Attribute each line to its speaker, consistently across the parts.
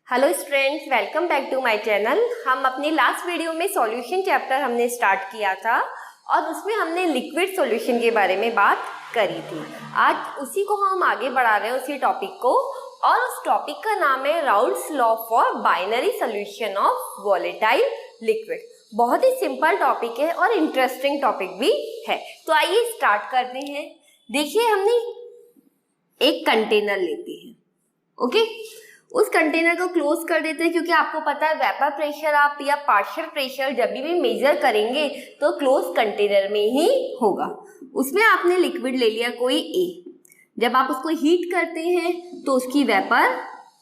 Speaker 1: Hello students, welcome back to my channel. हम अपनी last video में सॉल्यूशन चैप्टर हमने स्टार्ट किया था और उसमें हमने लिक्विड सॉल्यूशन के बारे में बात करी थी। आज उसी को हम आगे बढ़ा रहे हैं, उसी टॉपिक को, और उस टॉपिक का नाम है Raoult's law for binary solution of volatile liquid. बहुत ही सिंपल टॉपिक है और इंटरेस्टिंग टॉपिक भी है। तो आइए स्टार्ट करते हैं। देखिए, हमने एक कंटेनर लेते हैं, ओके। उस कंटेनर को क्लोज कर देते हैं क्योंकि आपको पता है वेपर प्रेशर आप या पार्शियल प्रेशर जब भी मेजर करेंगे तो क्लोज कंटेनर में ही होगा। उसमें आपने लिक्विड ले लिया कोई ए। जब आप उसको हीट करते हैं तो उसकी वेपर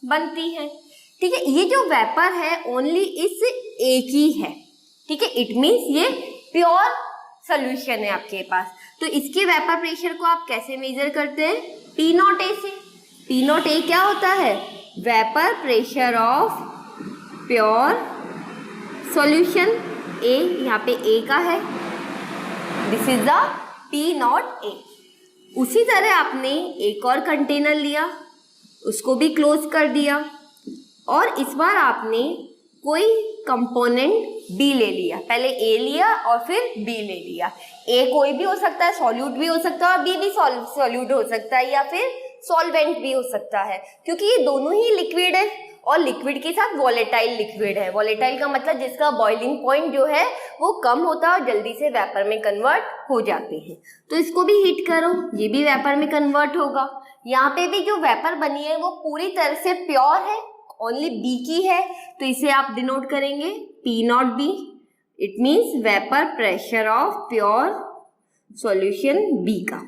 Speaker 1: बनती है, ठीक है। ये जो वेपर है ओनली इस ए की है, ठीक है। इट मीन्स ये प्योर सोल्यूशन है आपके पास। तो इसके वेपर प्रेशर को आप कैसे मेजर करते हैं? पी नॉट ए से। पी नॉट ए क्या होता है? Vapour pressure of pure solution. A यहाँ पे ए का है, this is the P not A. उसी तरह आपने एक और कंटेनर लिया, उसको भी क्लोज कर दिया और इस बार आपने कोई कंपोनेंट बी ले लिया। पहले ए लिया और फिर बी ले लिया। ए कोई भी हो सकता है, सॉल्यूट भी हो सकता है और बी भी सॉल्यूट हो सकता है या फिर सॉल्वेंट भी हो सकता है, क्योंकि ये दोनों ही लिक्विड है और लिक्विड के साथ वॉलेटाइल लिक्विड है। वॉलेटाइल का मतलब जिसका बॉइलिंग पॉइंट जो है वो कम होता है और जल्दी से वेपर में कन्वर्ट हो जाते हैं। तो इसको भी हीट करो, ये भी वेपर में कन्वर्ट होगा। यहाँ पे भी जो वेपर बनी है वो पूरी तरह से प्योर है, ओनली बी की है, तो इसे आप डिनोट करेंगे P not B. It means vapour pressure of pure solution B का,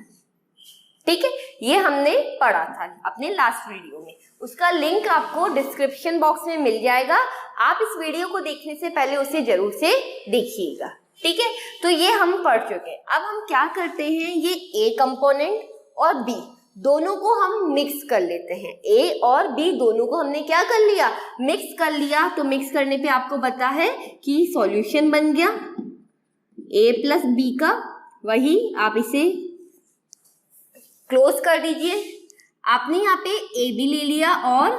Speaker 1: ठीक है। ये हमने पढ़ा था अपने लास्ट वीडियो में, उसका लिंक आपको डिस्क्रिप्शन बॉक्स में मिल जाएगा। आप इस वीडियो को देखने से पहले उसे जरूर से देखिएगा, ठीक है। तो ये हम पढ़ चुके हैं। अब हम क्या करते हैं, ये ए कंपोनेंट और बी दोनों को हम मिक्स कर लेते हैं। ए और बी दोनों को हमने क्या कर लिया? मिक्स कर लिया। तो मिक्स करने पे आपको पता है कि सॉल्यूशन बन गया ए प्लस बी का। वही आप इसे क्लोज कर दीजिए। आपने यहाँ पे ए भी ले लिया और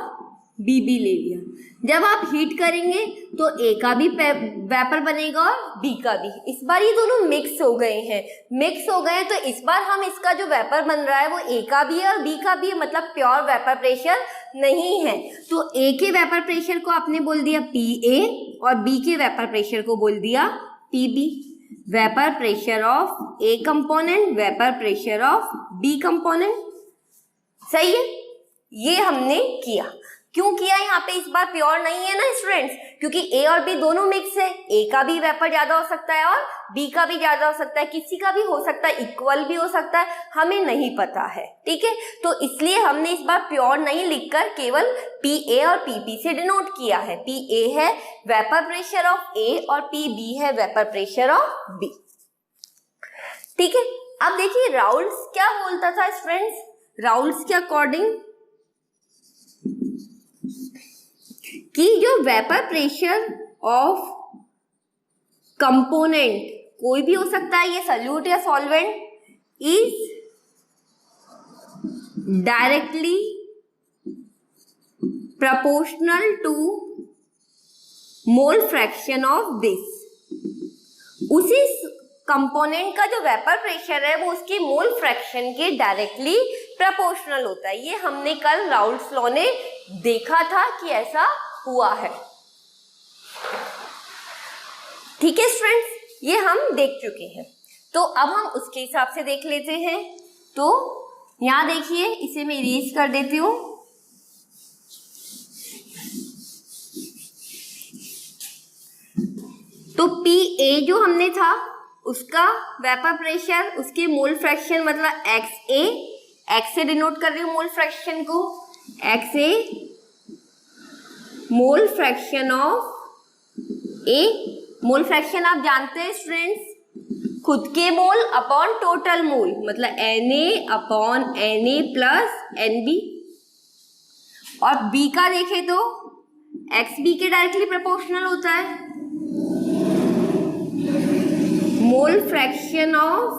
Speaker 1: बी भी ले लिया। जब आप हीट करेंगे तो ए का भी वेपर बनेगा और बी का भी। इस बार ये दोनों मिक्स हो गए हैं। मिक्स हो गए तो इस बार हम इसका जो वेपर बन रहा है वो ए का भी है और बी का भी है, मतलब प्योर वेपर प्रेशर नहीं है। तो ए के वेपर प्रेशर को आपने बोल दिया पी ए और बी के वेपर प्रेशर को बोल दिया P B. Vapour pressure of A component, vapour pressure of B component, सही है। ये हमने किया। क्यों किया? यहाँ पे इस बार प्योर नहीं है ना स्टूडेंट्स, क्योंकि ए और बी दोनों मिक्स है। ए का भी वेपर ज्यादा हो सकता है और बी का भी ज्यादा हो सकता है, किसी का भी हो सकता है, इक्वल भी हो सकता है, हमें नहीं पता है, ठीक है। तो इसलिए हमने इस बार प्योर नहीं लिखकर केवल पी ए और पी बी से डिनोट किया है। पी ए है वेपर प्रेशर ऑफ ए और पी बी है वेपर प्रेशर ऑफ बी, ठीक है। अब देखिए राउल्स क्या बोलता था स्टूडेंट्स। राउल्स के अकॉर्डिंग कि जो वेपर प्रेशर ऑफ कंपोनेंट कोई भी हो सकता है, ये सॉल्यूट या solvent, is directly proportional to mole fraction of this. उसी कंपोनेंट का जो वेपर प्रेशर है वो उसकी मोल फ्रैक्शन के डायरेक्टली प्रोपोर्शनल होता है। ये हमने कल राउल्स लॉ ने देखा था कि ऐसा हुआ है, ठीक है स्टूडेंट्स। ये हम देख चुके हैं। तो अब हम उसके हिसाब से देख लेते हैं। तो यहां देखिए, इसे मैं इरेज कर देती हूं। तो पी ए जो हमने था उसका वेपर प्रेशर, उसके मोल फ्रैक्शन मतलब एक्स ए, एक्स से डिनोट कर रही हूँ मोल फ्रैक्शन को, x A mole fraction of A. Mole fraction आप जानते हैं स्टूडेंट्स, खुद के मोल अपॉन टोटल मोल, मतलब N A upon N A plus N B. और बी का देखें तो एक्स बी के डायरेक्टली प्रोपोर्शनल होता है। Mole fraction of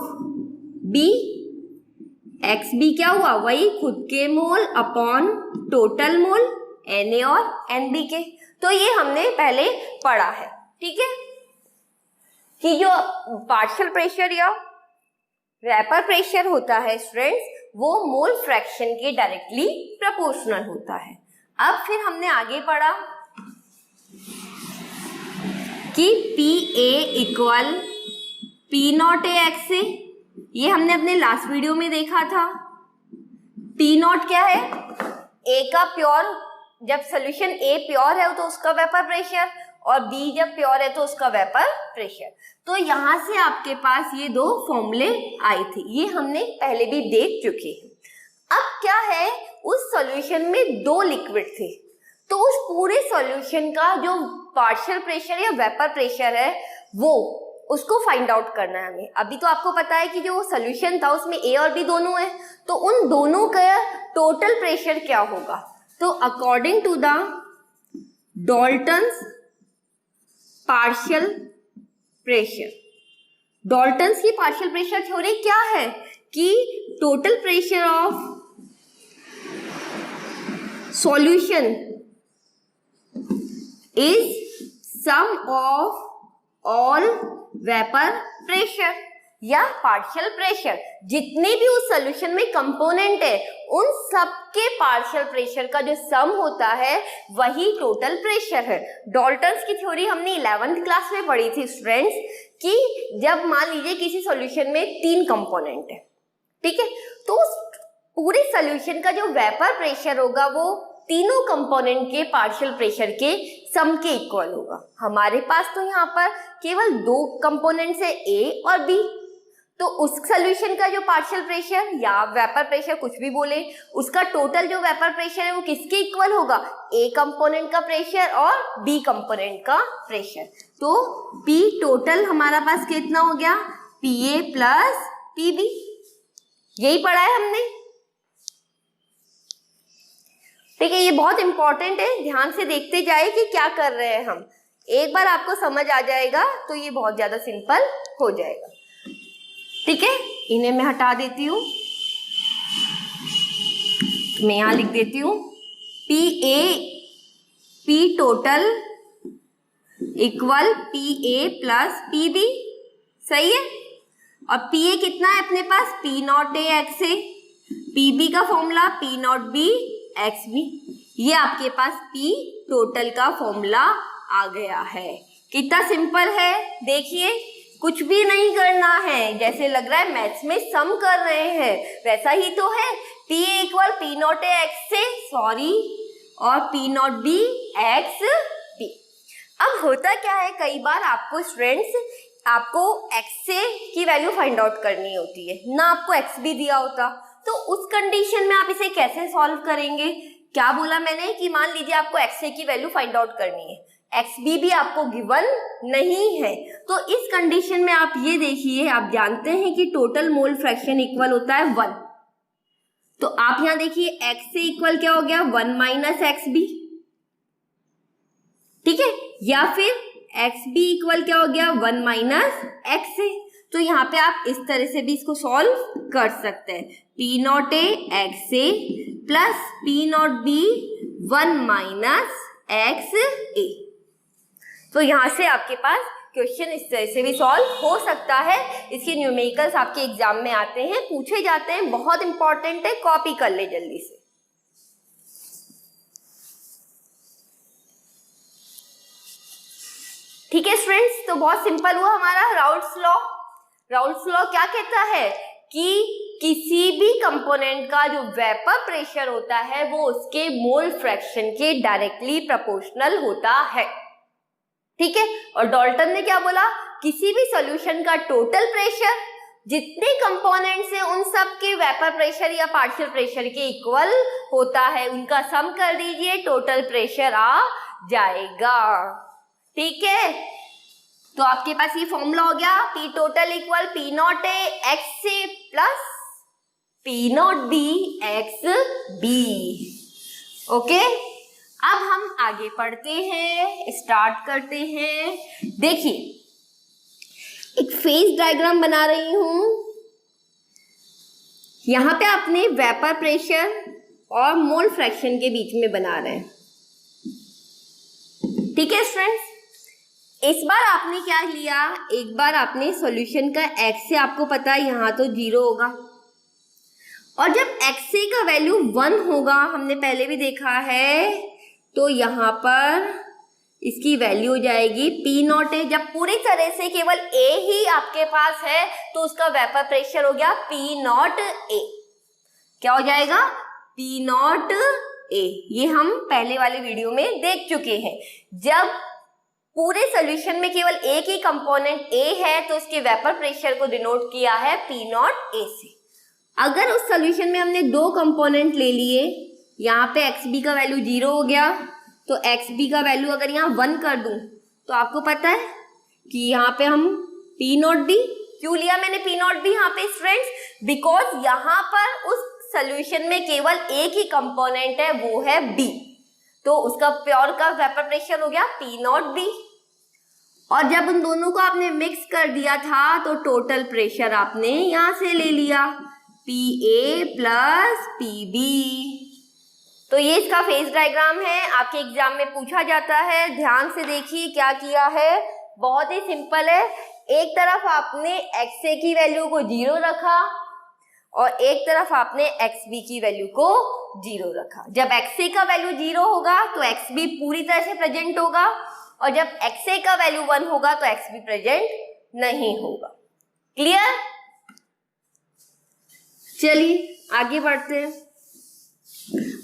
Speaker 1: B, x B क्या हुआ? वही खुद के mole upon total mole Na और Nb के। तो ये हमने पहले पढ़ा है, ठीक है, कि जो पार्शियल प्रेशर या वेपर प्रेशर होता है स्टूडेंट्स, वो मोल फ्रैक्शन के डायरेक्टली प्रोपोर्शनल होता है। अब फिर हमने आगे पढ़ा कि Pa equal P not A x A, ये हमने अपने लास्ट वीडियो में देखा था। पी नॉट क्या है? ए का प्योर, जब सोल्यूशन ए प्योर है तो उसका वेपर प्रेशर, और बी जब प्योर है तो उसका वेपर प्रेशर। तो यहाँ से आपके पास ये दो फॉर्मूले आए थे, ये हमने पहले भी देख चुके हैं। अब क्या है, उस सॉल्यूशन में दो लिक्विड थे, तो उस पूरे सॉल्यूशन का जो पार्शियल प्रेशर या वेपर प्रेशर है वो उसको फाइंड आउट करना है हमें। अभी तो आपको पता है कि जो सॉल्यूशन था उसमें ए और बी दोनों है, तो उन दोनों का टोटल प्रेशर क्या होगा। तो according to the Dalton's partial pressure, Dalton's की पार्शियल प्रेशर थ्योरी क्या है कि total pressure of solution is sum of all vapour pressure या पार्शियल प्रेशर। जितने भी उस सॉल्यूशन में कंपोनेंट है उन सब के पार्शियल प्रेशर का जो सम होता है वही टोटल प्रेशर है। डॉल्टन्स की थ्योरी हमने 11th क्लास में पढ़ी थी स्टूडेंट्स, कि जब मान लीजिए किसी सॉल्यूशन में 3 कंपोनेंट है, ठीक है, तो उस पूरे सॉल्यूशन का जो वेपर प्रेशर होगा वो तीनों कंपोनेंट के पार्शियल प्रेशर के सम के इक्वल होगा। हमारे पास तो यहाँ पर केवल 2 कंपोनेंट्स है, ए और बी, तो उस सॉल्यूशन का जो पार्शियल प्रेशर या वेपर प्रेशर कुछ भी बोले, उसका टोटल जो वेपर प्रेशर है वो किसके इक्वल होगा, ए कंपोनेंट का प्रेशर और बी कंपोनेंट का प्रेशर। तो पी टोटल हमारा पास कितना हो गया, P A plus P B, यही पढ़ा है हमने, ठीक है। ये बहुत इंपॉर्टेंट है, ध्यान से देखते जाए कि क्या कर रहे हैं हम। एक बार आपको समझ आ जाएगा तो ये बहुत ज्यादा सिंपल हो जाएगा, ठीक है। इन्हें मैं हटा देती हूँ, मैं यहां लिख देती हूँ P A P total equal P A plus P B, सही है। और पी ए कितना है अपने पास, P not A x A, P B का formula P not B x B, ये आपके पास पी टोटल का फॉर्मूला आ गया है। कितना सिंपल है, देखिए कुछ भी नहीं करना है, जैसे लग रहा है मैथ्स में सम कर रहे हैं वैसा ही तो है। P equal P not A x से सॉरी और P not B x B. अब होता क्या है, कई बार आपको स्टूडेंट्स आपको एक्स ए की वैल्यू फाइंड आउट करनी होती है ना, आपको एक्स बी दिया होता, तो उस कंडीशन में आप इसे कैसे सॉल्व करेंगे। क्या बोला मैंने कि मान लीजिए आपको एक्स ए की वैल्यू फाइंड आउट करनी है, एक्स बी भी आपको गिवन नहीं है, तो इस कंडीशन में आप ये देखिए, आप जानते हैं कि टोटल मोल फ्रैक्शन इक्वल होता है 1, तो आप यहां देखिए एक्स ए इक्वल क्या हो गया, 1 माइनस एक्स बी, ठीक है, या फिर एक्स बी इक्वल क्या हो गया, 1 माइनस एक्स ए। तो यहाँ पे आप इस तरह से भी इसको सॉल्व कर सकते हैं, P not A x A plus P not B 1 minus x A. तो यहाँ से आपके पास क्वेश्चन इस तरह से भी सॉल्व हो सकता है। इसके न्यूमेरिकल्स आपके एग्जाम में आते हैं, पूछे जाते हैं, बहुत इंपॉर्टेंट है, कॉपी कर ले जल्दी से। ठीक है स्टूडेंट्स, तो बहुत सिंपल हुआ हमारा राउल्ट्स लॉ। राउल्ट्स लॉ क्या कहता है कि किसी भी कंपोनेंट का जो वेपर प्रेशर होता है वो उसके मोल फ्रैक्शन के डायरेक्टली प्रोपोर्शनल होता है, ठीक है। और डाल्टन ने क्या बोला, किसी भी सॉल्यूशन का टोटल प्रेशर जितने कंपोनेंट्स हैं उन सब के वेपर प्रेशर या पार्शियल प्रेशर के इक्वल होता है, उनका सम कर दीजिए, टोटल प्रेशर आ जाएगा, ठीक है। तो आपके पास ये फॉर्मूला हो गया, P total equal P not A x A plus P not B x B, okay. अब हम आगे पढ़ते हैं, स्टार्ट करते हैं। देखिए एक फेज डायग्राम बना रही हूं, यहां पे आपने वेपर प्रेशर और मोल फ्रैक्शन के बीच में बना रहे हैं, ठीक है स्टूडेंट्स, इस बार आपने क्या लिया, एक बार आपने सॉल्यूशन का x से आपको पता है यहाँ तो 0 होगा, और जब x का वैल्यू 1 होगा, हमने पहले भी देखा है, तो यहाँ पर इसकी वैल्यू हो जाएगी P0 A। जब पूरी तरह से केवल A ही आपके पास है तो उसका वेपर प्रेशर हो गया P0 A। क्या हो जाएगा? P0 A। ये हम पहले वाले वीडियो में देख चुके हैं। जब पूरे सॉल्यूशन में केवल एक ही कंपोनेंट A है तो उसके वेपर प्रेशर को डिनोट किया है P0 A से। अगर उस सॉल्यूशन में हमने दो कंपोनेंट ले लिए, यहाँ पे XB का वैल्यू 0 हो गया, तो XB का वैल्यू अगर यहाँ 1 कर दूं तो आपको पता है कि यहाँ पे हम P0B, क्यों लिया मैंने P0B यहाँ पे स्टूडेंट्स? बिकॉज यहाँ पर उस सॉल्यूशन में केवल एक ही कंपोनेंट है, वो है B, तो उसका प्योर का वेपर प्रेशर हो गया P0B। और जब उन दोनों को आपने मिक्स कर दिया था तो टोटल प्रेशर आपने यहाँ से ले लिया PA प्लस PB। तो ये इसका फेज डायग्राम है, आपके एग्जाम में पूछा जाता है। ध्यान से देखिए क्या किया है, बहुत ही सिंपल है। एक तरफ आपने XA की वैल्यू को 0 रखा और एक तरफ आपने XB की वैल्यू को 0 रखा। जब XA का वैल्यू 0 होगा तो XB पूरी तरह से प्रेजेंट होगा, और जब XA का वैल्यू 1 होगा तो XB प्रेजेंट नहीं होगा। क्लियर? चलिए आगे बढ़ते हैं।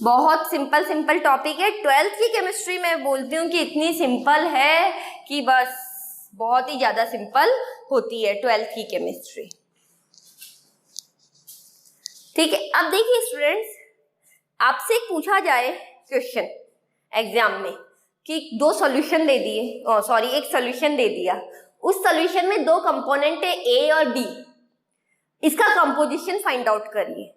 Speaker 1: बहुत सिंपल टॉपिक है। 12th की केमिस्ट्री में बोलती हूँ कि इतनी सिंपल है कि बस बहुत ही ज्यादा सिंपल होती है 12th की केमिस्ट्री। ठीक है, अब देखिए स्टूडेंट्स, आपसे पूछा जाए क्वेश्चन एग्जाम में कि दो सॉल्यूशन दे दिए, एक सॉल्यूशन दे दिया, उस सॉल्यूशन में दो कंपोनेंट है A और B, इसका कंपोजिशन फाइंड आउट करिए।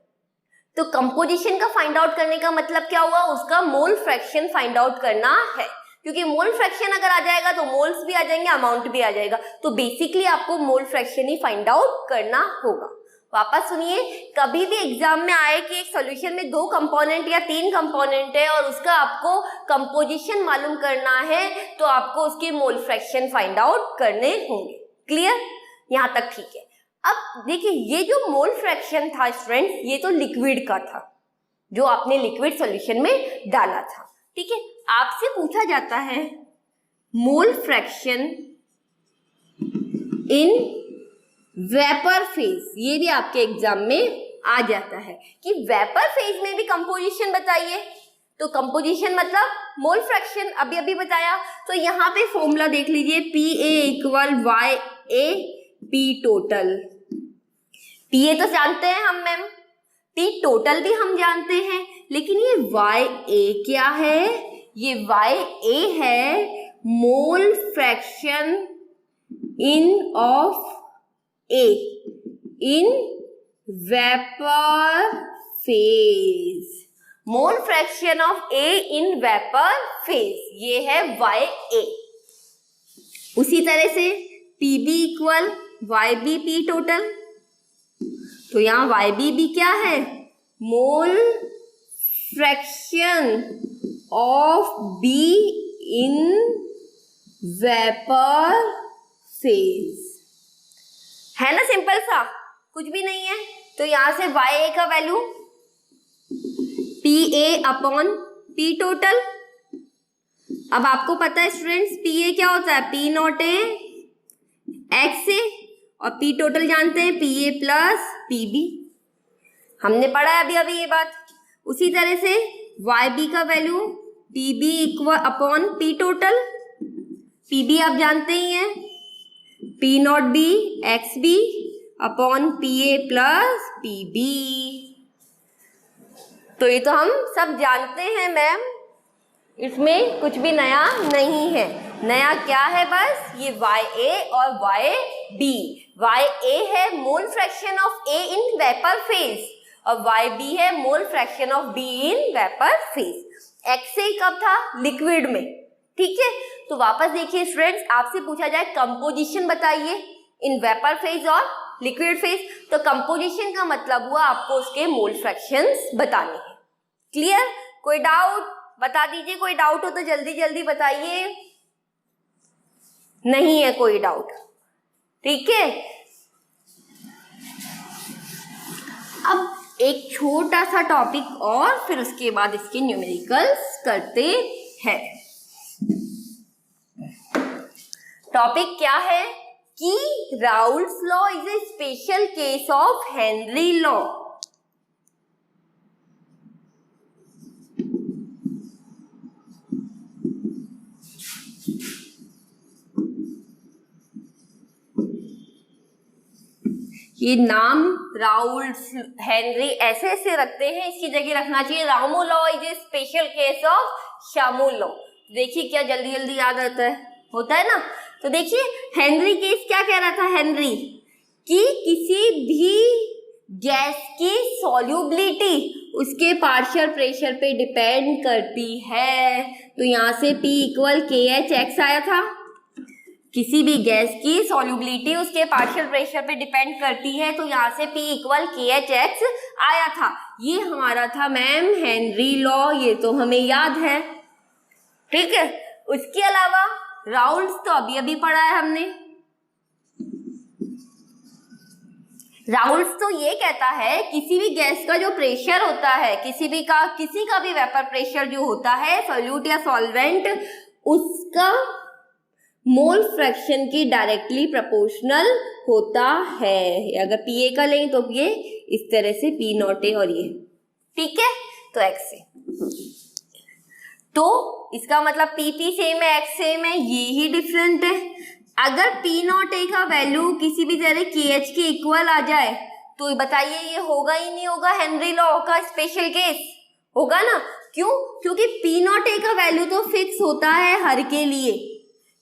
Speaker 1: तो कंपोजिशन का फाइंड आउट करने का मतलब क्या हुआ? उसका मोल फ्रैक्शन फाइंड आउट करना है, क्योंकि मोल फ्रैक्शन अगर आ जाएगा तो मोल्स भी आ जाएंगे, अमाउंट भी आ जाएगा। तो बेसिकली आपको मोल फ्रैक्शन ही फाइंड आउट करना होगा। वापस सुनिए, कभी भी एग्जाम में आए कि एक सॉल्यूशन में दो कंपोनेंट या तीन कंपोनेंट है और उसका आपको कंपोजिशन मालूम करना है, तो आपको उसके मोल फ्रैक्शन फाइंड आउट करने होंगे। क्लियर? यहाँ तक ठीक है। अब देखिए, ये जो मोल फ्रैक्शन था स्टूडेंट्स, ये तो लिक्विड का था, जो आपने लिक्विड सॉल्यूशन में डाला था। ठीक है, आपसे पूछा जाता है mole fraction in vapour phase. ये भी आपके एग्जाम में आ जाता है कि वेपर फेज में भी कंपोजिशन बताइए। तो कंपोजिशन मतलब मोल फ्रैक्शन अभी बताया। तो यहाँ पे फॉर्मूला देख लीजिए, PA equal YA P total. PA तो जानते हैं हम मैम, P टोटल भी हम जानते हैं, लेकिन ये YA क्या है? ये YA है mole fraction in of A in vapour phase. Mole fraction of A in vapour phase, ये है YA। उसी तरह से PB equal YB P total. तो यहाँ YB भी क्या है? Mole fraction of B in vapour phase. है ना सिंपल सा, कुछ भी नहीं है। तो यहां से YA का value PA upon P total. अब आपको पता है स्टूडेंट्स, PA क्या होता है? P0 A XA, और P टोटल जानते हैं PA प्लस PB। हमने पढ़ा है अभी ये बात। उसी तरह से YB का value PB equal upon P total. PB आप जानते ही हैं, P0B XB upon PA plus PB। तो ये तो हम सब जानते हैं मैम, इसमें कुछ भी नया नहीं है। नया क्या है? बस ये YA और YB। YA है mole fraction of A in vapour phase और YB है mole fraction of B in vapour phase. XA कब था? लिक्विड में। ठीक है, तो वापस देखिए स्टूडेंट्स, आपसे पूछा जाए कंपोजिशन बताइए इन वेपर फेज और लिक्विड फेज, तो कंपोजिशन का मतलब हुआ आपको उसके मोल फ्रैक्शंस बताने हैं। क्लियर? कोई डाउट? बता दीजिए, कोई डाउट हो तो जल्दी बताइए। नहीं है कोई डाउट, ठीक है। अब एक छोटा सा टॉपिक और फिर उसके बाद इसके न्यूमेरिकल्स करते हैं। टॉपिक क्या है कि Raoult's law is a special case of Henry law. ये नाम राउल्स हेनरी ऐसे ऐसे रखते हैं, इसकी जगह रखना चाहिए Ramu law is a special case of Shamu law. देखिए क्या जल्दी जल्दी याद होता है ना। तो देखिए हेनरी केस क्या कह रहा था, हेनरी कि किसी भी गैस की सॉल्युबिलिटी उसके पार्शियल प्रेशर पे डिपेंड करती है। तो यहाँ से P इक्वल KH आया था। किसी भी गैस की सॉल्युबिलिटी उसके पार्शियल प्रेशर पे डिपेंड करती है, तो यहाँ से P इक्वल KH आया था। ये हमारा था मैम हेनरी लॉ, ये तो हमें याद है, ठीक है। उसके अलावा राउल्स तो अभी अभी पढ़ा है हमने। राउल्स तो ये कहता है किसी भी गैस का जो प्रेशर होता है, किसी का भी वेपर प्रेशर जो होता है सॉल्यूट या सॉल्वेंट, उसका मोल फ्रैक्शन की डायरेक्टली प्रोपोर्शनल होता है। अगर PA का लेंगे तो ये इस तरह से P0A और ये, ठीक है। तो X से, तो इसका मतलब PP सेम है, X सेम है, ये ही डिफरेंट है। अगर P0A का वैल्यू किसी भी तरह KH के इक्वल आ जाए तो बताइए ये होगा ही नहीं होगा हेनरी लॉ का स्पेशल केस, होगा ना। क्यों? क्योंकि P0A का वैल्यू तो फिक्स होता है हर के लिए,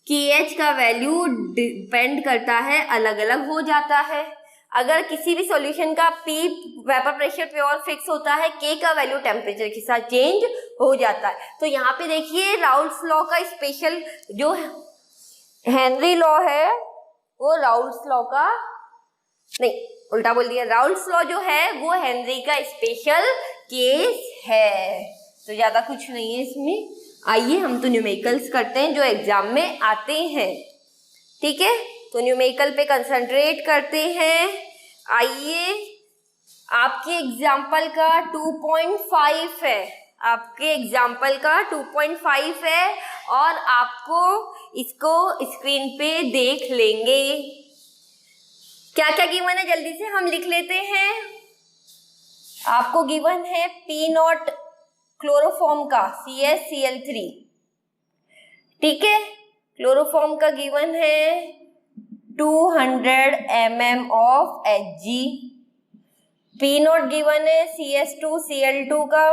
Speaker 1: KH का वैल्यू डिपेंड करता है, अलग अलग हो जाता है। अगर किसी भी सॉल्यूशन का P vapour pressure pure fix होता है, K का वैल्यू टेम्परेचर के साथ चेंज हो जाता है। तो यहाँ पे देखिए राउल्स लॉ का स्पेशल जो हेनरी लॉ है वो राउल्स लॉ का नहीं, उल्टा बोल दिया, राउल्स लॉ जो है वो हेनरी का स्पेशल केस है। तो ज्यादा कुछ नहीं है इसमें। आइए हम तो न्यूमेरिकल्स करते हैं जो एग्जाम में आते हैं, ठीक है। तो न्यूमेरिकल पे कंसंट्रेट करते हैं। आइए आपके एग्जाम्पल का 2.5 है, आपके एग्जाम्पल का 2.5 है और आपको इसको स्क्रीन पे देख लेंगे। क्या क्या गिवन है जल्दी से हम लिख लेते हैं। आपको गिवन है P0 क्लोरोफॉर्म का CaCl3, ठीक है। क्लोरोफॉर्म का गिवन है 200 mm of Hg। P0 given है CS2Cl2 का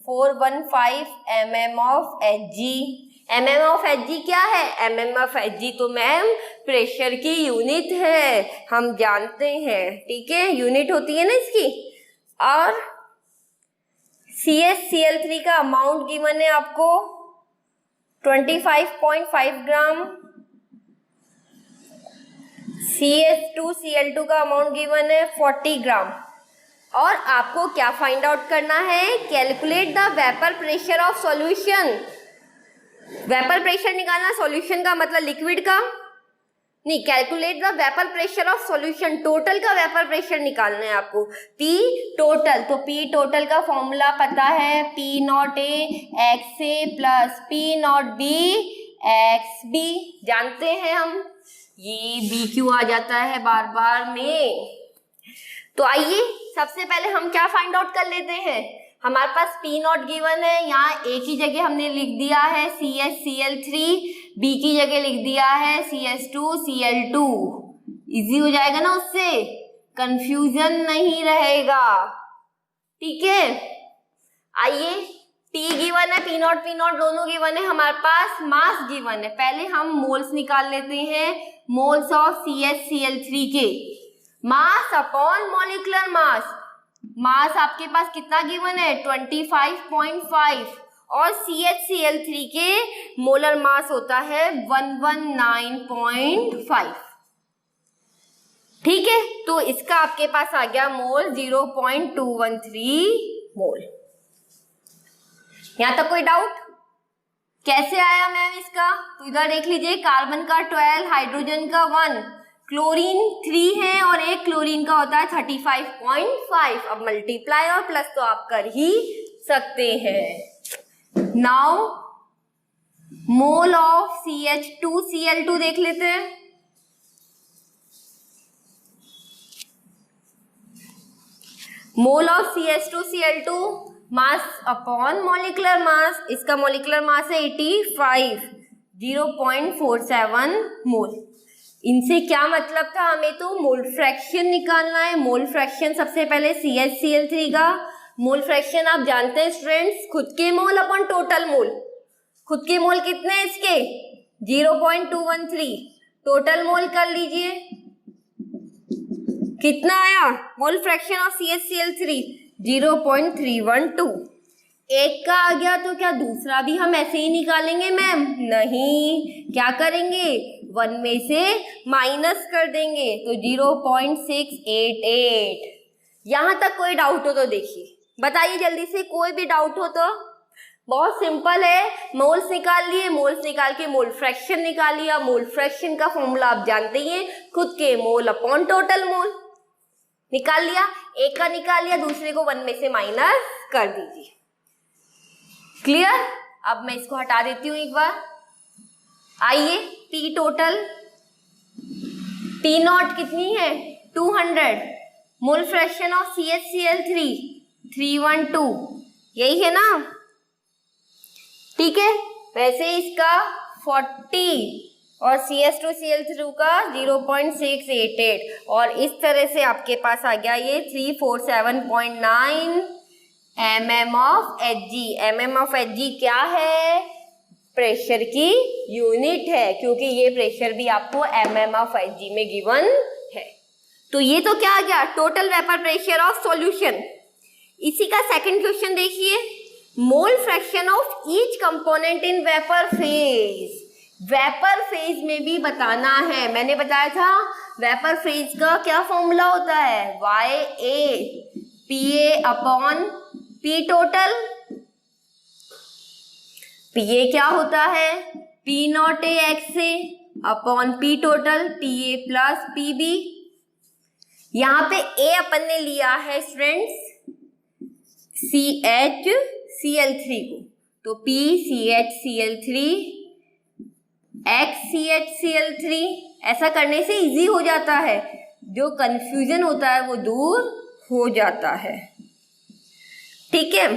Speaker 1: 415 mm of Hg। mm of Hg क्या है? mm ऑफ Hg तो मैम प्रेशर की यूनिट है, हम जानते हैं, ठीक है, यूनिट होती है ना इसकी। और CaCl3 का अमाउंट गिवन है आपको 25.5 ग्राम। CS2Cl2 का अमाउंट गिवन है 40 ग्राम। और आपको क्या फाइंड आउट करना है? Calculate the vapour pressure of solution. Vapour pressure निकालना, सॉल्यूशन का मतलब लिक्विड का नहीं, calculate the vapour pressure of solution, total का वेपर प्रेशर निकालना है आपको। P टोटल, तो P टोटल का फॉर्मूला पता है, P0A XA plus P0B XB, जानते हैं हम, ये B क्यों आ जाता है बार बार में। तो आइए सबसे पहले हम क्या फाइंड आउट कर लेते हैं। हमारे पास P0 गिवन है, यहाँ A की जगह हमने लिख दिया है CaCl3, B की जगह लिख दिया है CS2Cl2। इजी हो जाएगा ना, उससे कंफ्यूजन नहीं रहेगा, ठीक है। आइए T गिवन है, P0 दोनों गिवन है, हमारे पास मास गिवन है। पहले हम मोल्स निकाल लेते हैं, मोल्स ऑफ CaCl3 के मास अपॉन मॉलिक्यूलर मास। मास आपके पास कितना गिवन है? 25.5 और CaCl3 के मोलर मास होता है 119.5, ठीक है। तो इसका आपके पास आ गया मोल 0.213 मोल। यहां तक कोई डाउट? कैसे आया मैम इसका? तो इधर देख लीजिए, कार्बन का 12, हाइड्रोजन का 1, क्लोरीन 3 है और एक क्लोरीन का होता है 35.5। अब मल्टीप्लाई और प्लस तो आप कर ही सकते हैं। नाउ मोल ऑफ CH2Cl2 देख लेते हैं। Mole of CH2Cl2 mass upon molecular mass, इसका मॉलिक्यूलर मास है 85, 0.47 मोल। इनसे क्या मतलब था? हमें तो मोल फ्रैक्शन निकालना है। मोल फ्रैक्शन सबसे पहले CHCl3 का मोल फ्रैक्शन आप जानते हैं स्टूडेंट्स, खुद के मोल अपॉन टोटल मोल। खुद के मोल कितने हैं इसके? 0.213। टोटल मोल कर लीजिए, कितना आया मोल फ्रैक्शन ऑफ CHCl3? 0.312। एक का आ गया तो क्या दूसरा भी हम ऐसे ही निकालेंगे मैम? नहीं, क्या करेंगे? 1 में से माइनस कर देंगे तो 0.688। यहां तक कोई डाउट हो तो देखिए, बताइए जल्दी से, कोई भी डाउट हो तो। बहुत सिंपल है, मोल्स निकाल लिए, मोल्स निकाल के मोल फ्रैक्शन निकाल लिया। मोल फ्रैक्शन का फॉर्मूला आप जानते ही हैं, खुद के मोल अपॉन टोटल मोल। निकाल लिया, एक का निकाल लिया, दूसरे को 1 में से माइनस कर दीजिए। क्लियर? अब मैं इसको हटा देती हूं एक बार। आइए, T टोटल, T नॉट कितनी है? 200। मोल फ्रैक्शन ऑफ CHCl3 312, यही है ना? ठीक है, वैसे इसका 40 और CH2Cl3 का 0.688 और इस तरह से आपके पास आ गया ये 347.9 mm of Hg। mm of Hg क्या है? प्रेशर की यूनिट है, क्योंकि ये प्रेशर भी आपको mm ऑफ Hg में गिवन है। तो ये तो क्या आ गया? Total vapour pressure of solution. इसी का सेकंड क्वेश्चन देखिए, मोल fraction of each component in vapour phase. Vapour phase में भी बताना है। मैंने बताया था वेपर फेज का क्या फॉर्मूला होता है? YA upon P total. PA क्या होता है? P not A XA upon P total, PA plus PB। यहाँ पे A अपन ने लिया है स्टूडेंट्स CHCl3 को, तो PCHCl3 XCHCl3। ऐसा करने से इजी हो जाता है, जो कंफ्यूजन होता है वो दूर हो जाता है। ठीक है,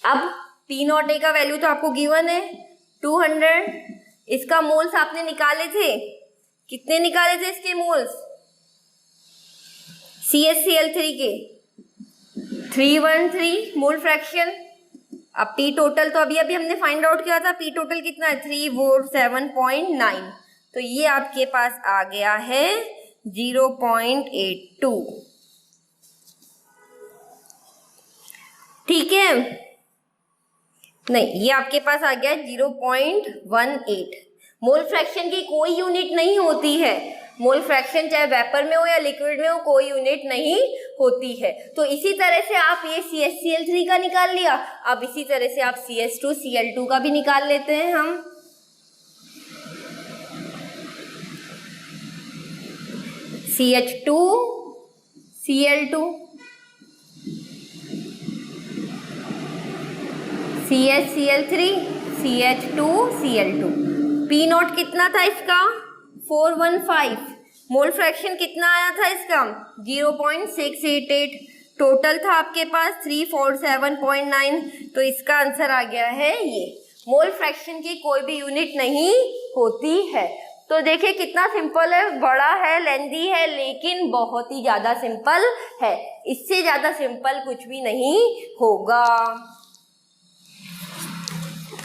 Speaker 1: अब P नॉट A का वैल्यू तो आपको गिवन है 200। इसका मोल्स आपने निकाले थे, कितने निकाले थे इसके मोल्स? CHCl3 के 313 मोल फ्रैक्शन। अब P टोटल तो अभी हमने फाइंड आउट किया था, P टोटल कितना है? 347.9। तो ये आपके पास आ गया है 0.82। ठीक है, नहीं, ये आपके पास आ गया 0.18। मोल फ्रैक्शन की कोई यूनिट नहीं होती है। मोल फ्रैक्शन चाहे वेपर में हो या लिक्विड में हो, कोई यूनिट नहीं होती है। तो इसी तरह से आप ये CHCl3 का निकाल लिया, अब इसी तरह से आप CH2Cl2 का भी निकाल लेते हैं हम। CH2Cl2, CHCl3, CH2Cl2। P not कितना था इसका? 415। मोल फ्रैक्शन कितना आया था इसका? 0.688। टोटल था आपके पास 347.9। तो इसका आंसर आ गया है ये। मोल फ्रैक्शन की कोई भी यूनिट नहीं होती है। तो देखिए कितना सिंपल है, बड़ा है, लेंदी है, लेकिन बहुत ही ज्यादा सिंपल है। इससे ज्यादा सिंपल कुछ भी नहीं होगा।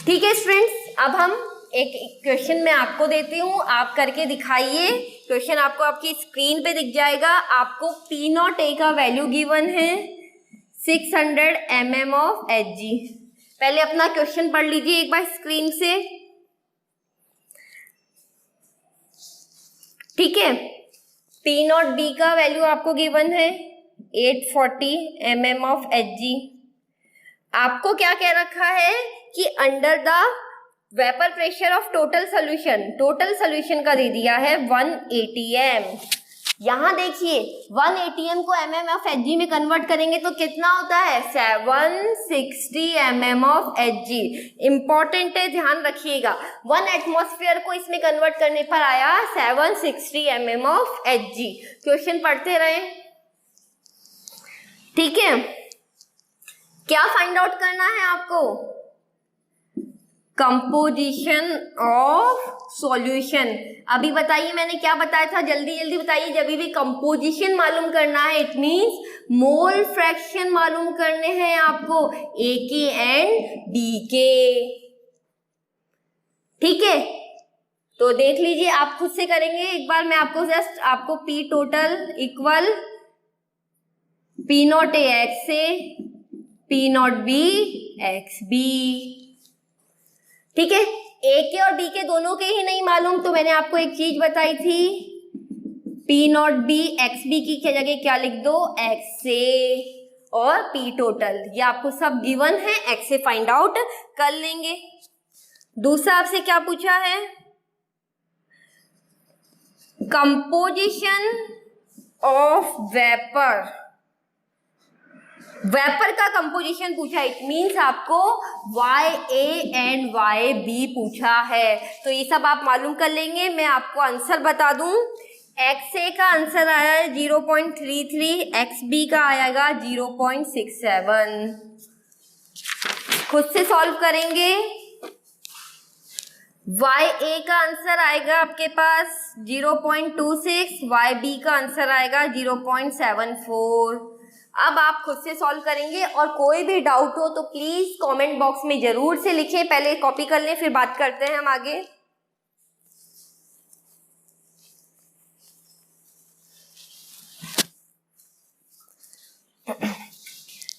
Speaker 1: ठीक है स्टूडेंट्स, अब हम एक क्वेश्चन मैं आपको देती हूँ, आप करके दिखाइए। क्वेश्चन आपको आपकी स्क्रीन पे दिख जाएगा। आपको P नॉट A का वैल्यू गिवन है 600 mm ऑफ Hg। पहले अपना क्वेश्चन पढ़ लीजिए एक बार स्क्रीन से। ठीक है, P नॉट B का वैल्यू आपको गिवन है 840 mm ऑफ Hg। आपको क्या कह रखा है कि under the vapour pressure of total solution का दे दिया है 1 atm। यहाँ देखिए 1 atm को mm ऑफ Hg में कन्वर्ट करेंगे तो कितना होता है 760 mm ऑफ Hg। इंपॉर्टेंट है, ध्यान रखिएगा। 1 एटमॉस्फेयर को इसमें कन्वर्ट करने पर आया 760 mm ऑफ Hg। क्वेश्चन पढ़ते रहे, ठीक है। क्या फाइंड आउट करना है आपको? Composition of solution. अभी बताइए मैंने क्या बताया था, जल्दी जल्दी बताइए। जब भी कंपोजिशन मालूम करना है इट मींस मोल फ्रैक्शन मालूम करने हैं आपको, ए के एंड बी के, ठीक है। तो देख लीजिए, आप खुद से करेंगे एक बार। मैं आपको जस्ट आपको P total equal P not A x से P not B x B, ठीक है। ए के और बी के दोनों के ही नहीं मालूम, तो मैंने आपको एक चीज बताई थी, P not B x B की जगह क्या लिख दो, एक्स से और पी टोटल। ये आपको सब गिवन है, एक्स से फाइंड आउट कर लेंगे। दूसरा आपसे क्या पूछा है, कंपोजिशन ऑफ वेपर का कंपोजिशन पूछा, इट मीन्स आपको YA एंड YB पूछा है। तो ये सब आप मालूम कर लेंगे। मैं आपको आंसर बता दूं, XA का आंसर आया है 0.33, XB का आएगा 0.67। खुद से सॉल्व करेंगे। YA का आंसर आएगा आपके पास 0.26, YB का आंसर आएगा 0.74। अब आप खुद से सॉल्व करेंगे, और कोई भी डाउट हो तो प्लीज कमेंट बॉक्स में जरूर से लिखें। पहले कॉपी कर लें, फिर बात करते हैं हम आगे।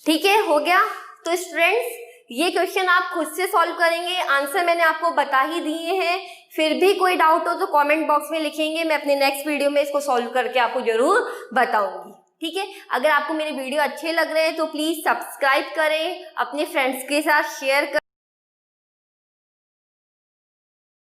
Speaker 1: ठीक है, हो गया। तो स्टूडेंट्स, ये क्वेश्चन आप खुद से सॉल्व करेंगे, आंसर मैंने आपको बता ही दिए हैं। फिर भी कोई डाउट हो तो कमेंट बॉक्स में लिखेंगे, मैं अपने नेक्स्ट वीडियो में इसको सॉल्व करके आपको जरूर बताऊंगी, ठीक है। अगर आपको मेरे वीडियो अच्छे लग रहे हैं तो प्लीज सब्सक्राइब करें, अपने फ्रेंड्स के साथ शेयर करें।